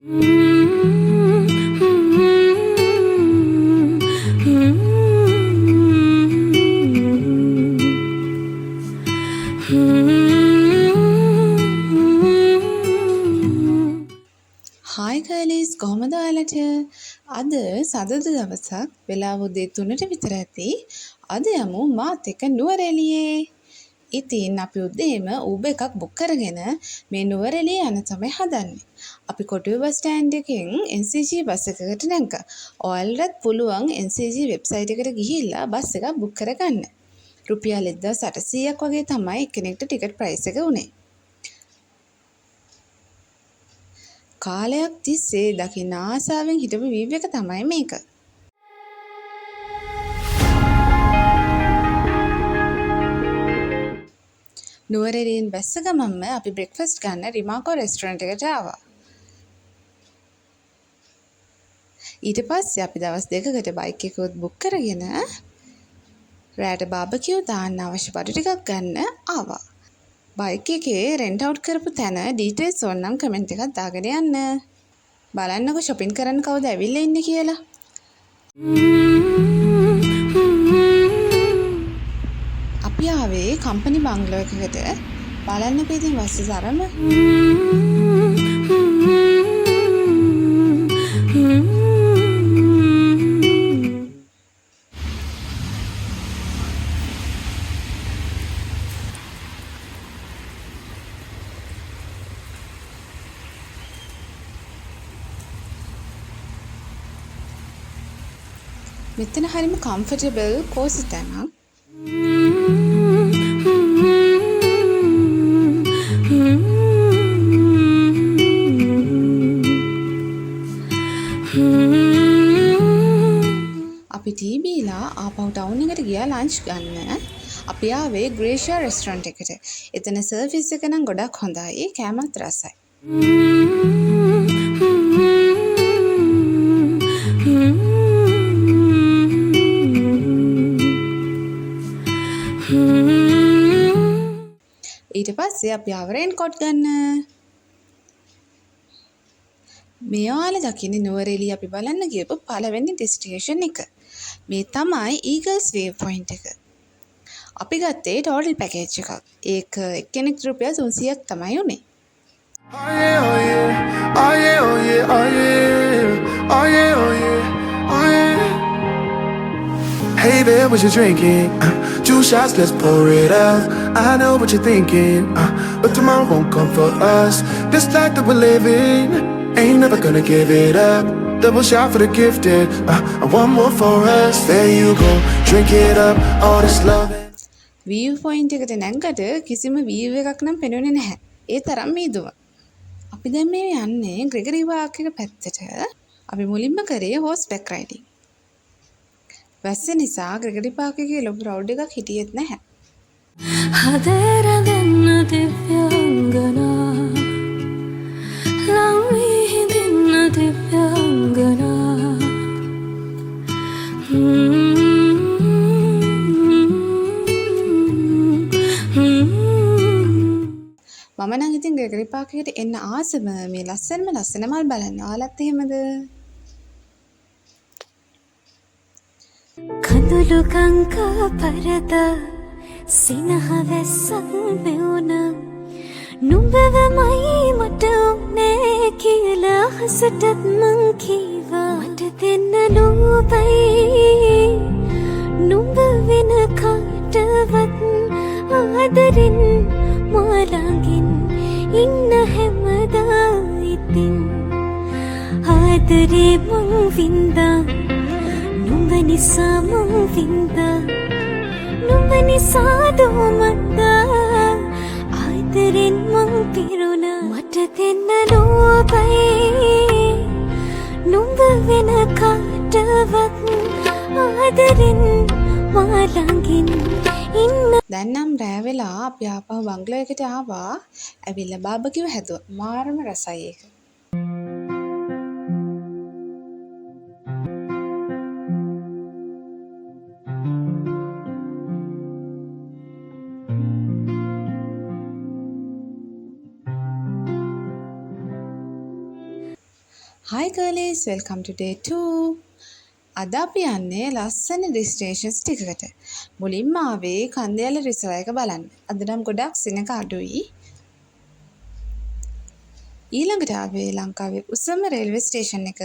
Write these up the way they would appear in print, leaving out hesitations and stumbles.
Hi ගයිලිස් කොහොමද ඔයාලට? අද සඳුදා දවසක් වෙලාව උදේ 3ට විතර ඇති. අද යමු මාත් එක්ක නුවරඑළියේ. ඉතින් අපි උදේම Uber එකක් බුක් කරගෙන මේ නුවරඑළිය යන්න තමයි හදන්නේ. අපි කොටුව බස් ස්ටෑන්ඩ් එකෙන් NCG බස් එකකට නැංගා. ඔයාලටත් පුළුවන් NCG වෙබ්සයිට් එකට ගිහිල්ලා බස් එකක් බුක් කරගන්න. රුපියල් 1800ක් වගේ තමයි එක්කෙනෙක්ට ටිකට් ප්‍රයිස් එක උනේ. කාලයක් තිස්සේ දකින්න ආසාවෙන් හිටපු වීව් එක තමයි මේක. නුවරඑළියෙන් බැස්ස ගමන්ම අපි බ්‍රෙක්ෆාස්ට් ගන්න රිමාකෝ රෙස්ටුරන්ට් එකට ආවා. ඊට පස්සේ අපි දවස් දෙකකට බයික් එකකුත් බුක් කරගෙන රෑට බාබකියු දාන්න අවශ්‍ය බඩු ටිකක් ගන්න ආවා. බයික් එකේ රෙන්ට් අවුට් කරපු තැන ඩීටේල්ස් ඕනනම් කමෙන්ට් එකක් දාගෙන යන්න. බලන්නකො shopping කරන්න කවුද ඇවිල්ලා ඉන්නේ කියලා. අපි ආවේ කම්පනි බංගලෝ එකකට. බලන්නකෝ ඉතින් වස්තු තරම. මෙතන හරිම කම්ෆර්ටබල් කෝසි තැනක්. අපි ටී බීලා ආපහු ටවුන් එකට ගියා ලන්ච් ගන්න. අපි ආවේ ග්‍රේෂියා රෙස්ටුරන්ට් එකට. එතන සර්විස් එක නම් ගොඩක් හොඳයි. කෑමත් රසයි. ඊට පස්සේ අපි ආව රේන් කෝට් ගන්න. මේ ඔයාලා දකින්නේ නුවරඑළිය අපි බලන්න ගියපු පළවෙනි ඩෙස්ටිනේෂන් එක. මේ තමයි ඊගල්ස් වේව් පොයින්ට් එක. අපි ගත්තේ ටෝටල් පැකේජ් එකක්. ඒක එක්කෙනෙක් රුපියල් 300ක් තමයි උනේ. Hey there, what you drinking? 2 shots, let's pour it out. I know what you're thinking, but tomorrow won't come for us. This life that we're living, ain't never gonna give it up. Double shot for the gifted, and one more for us. There you go, drink it up, all this love. View point එකට නැංගට කිසිම වීව් එකක් නම් පෙනුනේ නැහැ. ඒ තරම් මීදුව. අපි දැන් මේ යන්නේ ග්‍රෙගරි පාර්ක් එක පැත්තට. අපි මුලින්ම කරේ හෝස් බෑක් රයිඩින්. වැස්ස නිසා ග්‍රෙගරි පාර්ක් එකේ ලොකු රවුඩ් එකක් හිටියෙත් නැහැ. හදරගන්න දිව්‍යාංගනා ලං වී හිඳින්න දිව්‍යාංගනා මම නම් ඉතින් ග්‍රෙගරි පාර්ක් එකට එන්න ආසම මේ ලස්සන මල් බලන්න. ඔයාලත් එහෙමද? කඳුළු කංකා පරද සිනහ වැස්සක් මෙවුන නුඹවමයි මට උනේ කියලා හසටත් මං කීවා. මට දෙන්න ලෝබයි නුඹ වෙන කාටවත් ආදරෙන් මාළඟින් ඉන්න හැමදා ඉතින් ආදරේ මං වින්දා නුඹ නිසා මං වින්දා නුඹ නිසා දෝමත්තා ආදරෙන් මං පිරුණා. මට දෙන්න ලෝබයි නුඹ වෙන කාටවත් ආදරෙන් මාළඟින් ඉන්න. දැන් නම් රෑ වෙලා අපි ආපහු බංගලෝ එකට ආවා. ඇවිල්ලා බාබකියු හැදුවා. මාරම රසයි ඒක. Hi girlies, welcome to day 2. අද අපි යන්නේ ලස්සන ඩෙස්ටිනේෂන්ස් ටිකකට. මුලින්ම ආවේ කන්දේල රිසර්ව් එක බලන්න. අද නම් ගොඩක් සෙනග අඩුයි. ඊළඟට ආවේ ලංකාවේ උසම රේල්වේ ස්ටේෂන් එක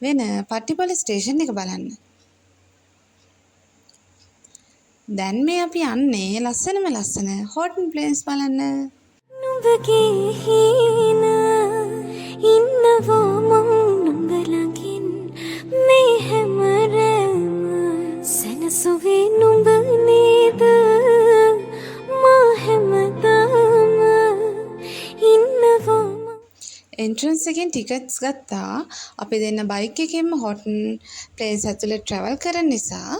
වෙන පට්ටිපොළ ස්ටේෂන් එක බලන්න. දැන් මේ අපි යන්නේ ලස්සන හෝටන් ප්ලේස් බලන්න. නුඹගේ හීන ඉන්නවෝ මං නුඹ ළඟින් මේ හැමරම සැනසුවේ නුඹ නේද මා හැමදාම ඉන්නවෝ එන්ට්‍රන්ස් එකෙන් ටිකට්ස් ගත්තා. අපි දෙන්න බයික් එකෙන්ම හෝටන් ප්ලේස් ඇතුළේ ට්‍රැවල් කරන නිසා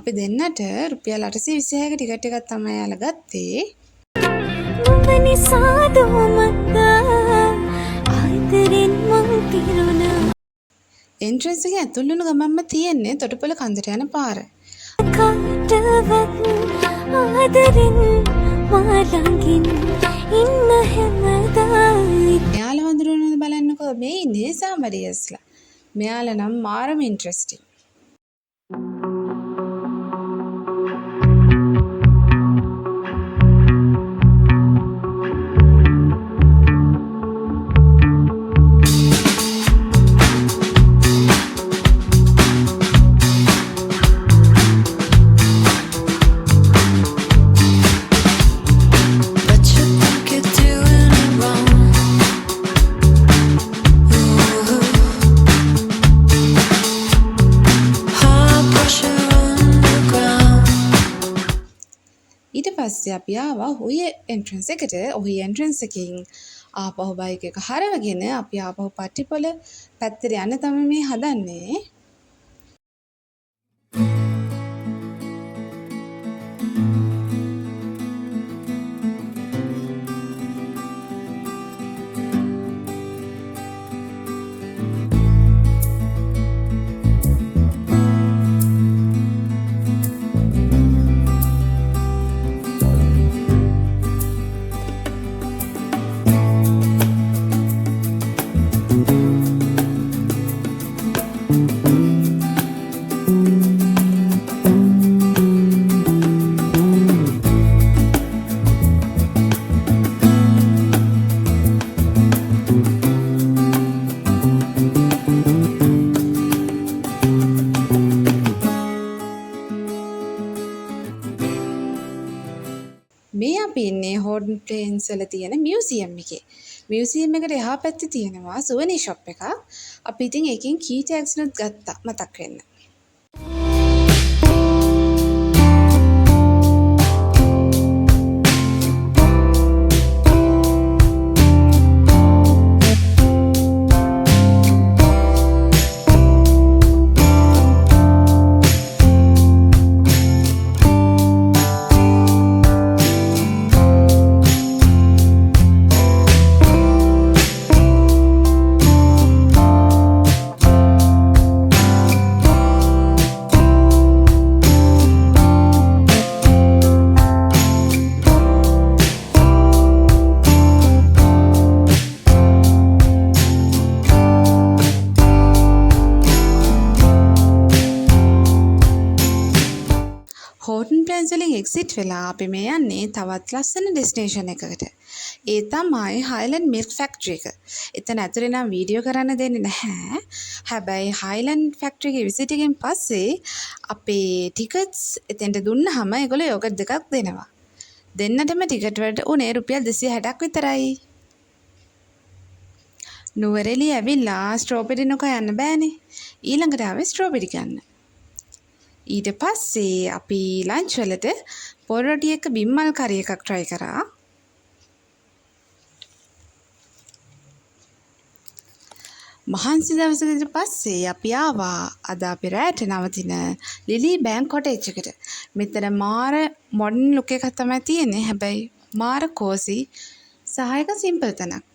අපි දෙන්නට රුපියල් 826ක ටිකට් එකක් තමයි යාලා ගත්තේ. නුඹ නිසා දොමත්තා ආදරෙන් මං පිරුණා එන්ට්‍රන්ස් එකේ ඇතුල් වුණු ගමන්ම තියෙන්නේ තොටුපොළ කන්දට යන පාර. කාටවත් ආදරෙන් මා ළඟින් ඉන්න හැමදායි මෙයාලා වඳුරනවද බලන්නකෝ. මේ ඉන්නේ සාමරියස්ලා. මෙයාලා නම් මාරම interesting. But you think you're doing it wrong. Ooh. High pressure underground. ඊට පස්සේ අපි ආවා හුයි එන්ට්‍රන්ස් එකට. ඔහි එන්ට්‍රන්ස් එකකින් ආපහු බයික් එක හරවගෙන අපි ආපහු පට්ටිපොළ පැත්තට යන්න තමයි මේ හදන්නේ. මේ අපි ඉන්නේ හෝටන් ප්ලේන්ස් වල තියෙන මියුසියම් එකේ. මියුසියම් එකට එහා පැත්තේ තියෙනවා සුවනි ෂොප් එකක්. අපි ඉතින් ඒකෙන් කී ටැග්ස් නුත් ගත්තා මතක් වෙන්න. හෝටන් ප්ලේන්ස් වලින් එක්සිට් වෙලා අපි මේ යන්නේ තවත් ලස්සන ඩෙස්ටිනේෂන් එකකට. ඒ තමයි හයිලන්ඩ් මිල්ක් ෆැක්ටරි එක. එතන ඇතුලේ නම් වීඩියෝ කරන්න දෙන්නේ නැහැ. හැබැයි හයිලන්ඩ් ෆැක්ටරි එකේ විසිට් එකෙන් පස්සේ අපේ ටිකට්ස් එතෙන්ට දුන්නාම ඒගොල්ලෝ යෝගට් දෙකක් දෙනවා. දෙන්නටම ටිකට් වලට උනේ රුපියල් 260ක් විතරයි. නුවරඑළිය ඇවිල්ලා ස්ට්‍රෝබෙරි නොකා යන්න බෑනේ. ඊළඟට ආවේ ස්ට්‍රෝබෙරි ගන්න. ඊට පස්සේ අපි ලන්ච් වලට පොල් රොටි එක්ක බිම්මල් කරි එකක් try කරා. මහන්සි දවසකට පස්සේ අපි ආවා අද අපි රැට නවතින ලිලි බෑන්ක් කොටේජ් එකට. මෙතන මාර මොඩර්න් ලුක් එකක් තමයි තියෙන්නේ. හැබැයි මාර කෝසි සහ එක සිම්පල් තැනක්.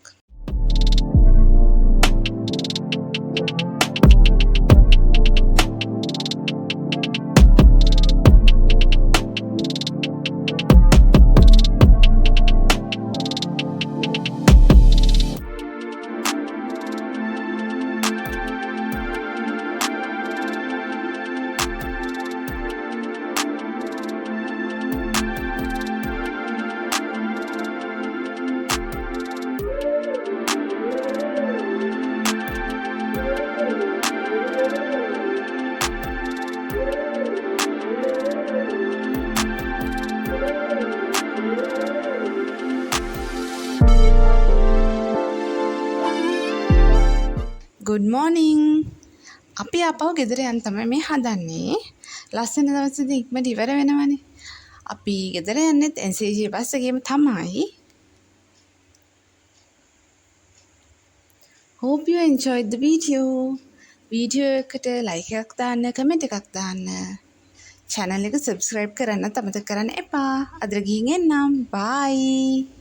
good morning. අපි ආපහු ගෙදර යන්න තමයි මේ හදන්නේ. ලස්සන දවසදී ඉක්මනට ඉවර වෙනවනේ. අපි ගෙදර යන්නෙත් NCG බස් එකේම තමයි. Hope you enjoyed the video. Video එකට like එකක් දාන්න, comment එකක් දාන්න. channel එක subscribe කරන්න අමතක කරන්න එපා. අද ගිහින් එන්නම්. bye.